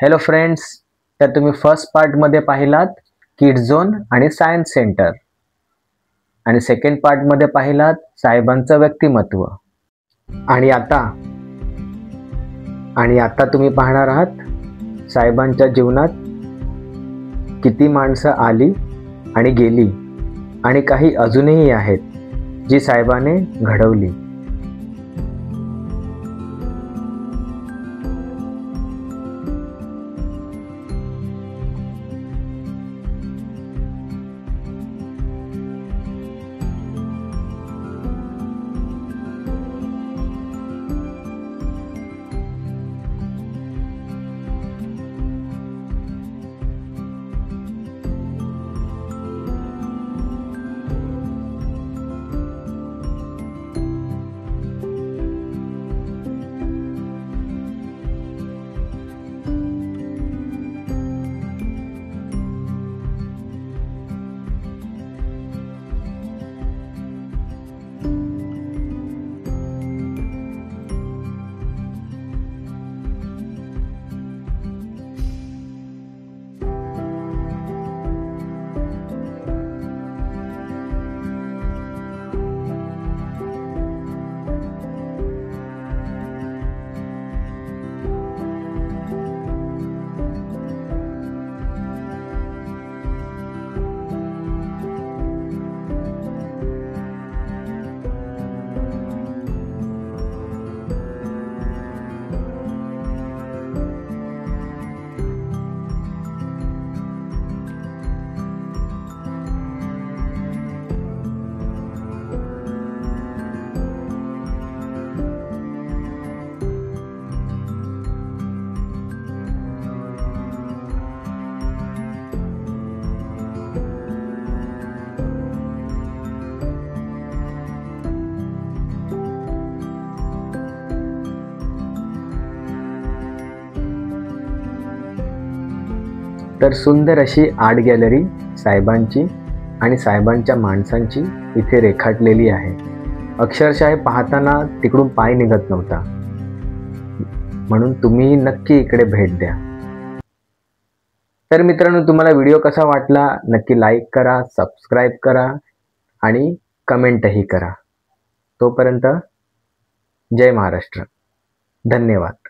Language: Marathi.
हॅलो फ्रेंड्स, तर तुम्ही फर्स्ट पार्टमध्ये पाहिलात किड्स झोन आणि सायन्स सेंटर आणि सेकंड पार्टमध्ये पाहिलात साहेबांचं व्यक्तिमत्व. आणि आता तुम्ही पाहणार आहात साहेबांच्या जीवनात किती माणसं आली आणि गेली आणि काही अजूनही आहेत जी साहेबाने घडवली. तर सुंदर अशी आर्ट गॅलरी साहेबांची आणि साहेबांच्या माणसांची इथे रेखाटलेली आहे. अक्षरशः पाहताना तिकडून पाय निघत नव्हता. म्हणून तुम्ही नक्की इकडे भेट द्या. तर मित्रांनो, तुम्हाला व्हिडिओ कसा वाटला नक्की लाईक करा, सबस्क्राईब करा आणि कमेंटही करा. तोपर्यंत जय महाराष्ट्र. धन्यवाद.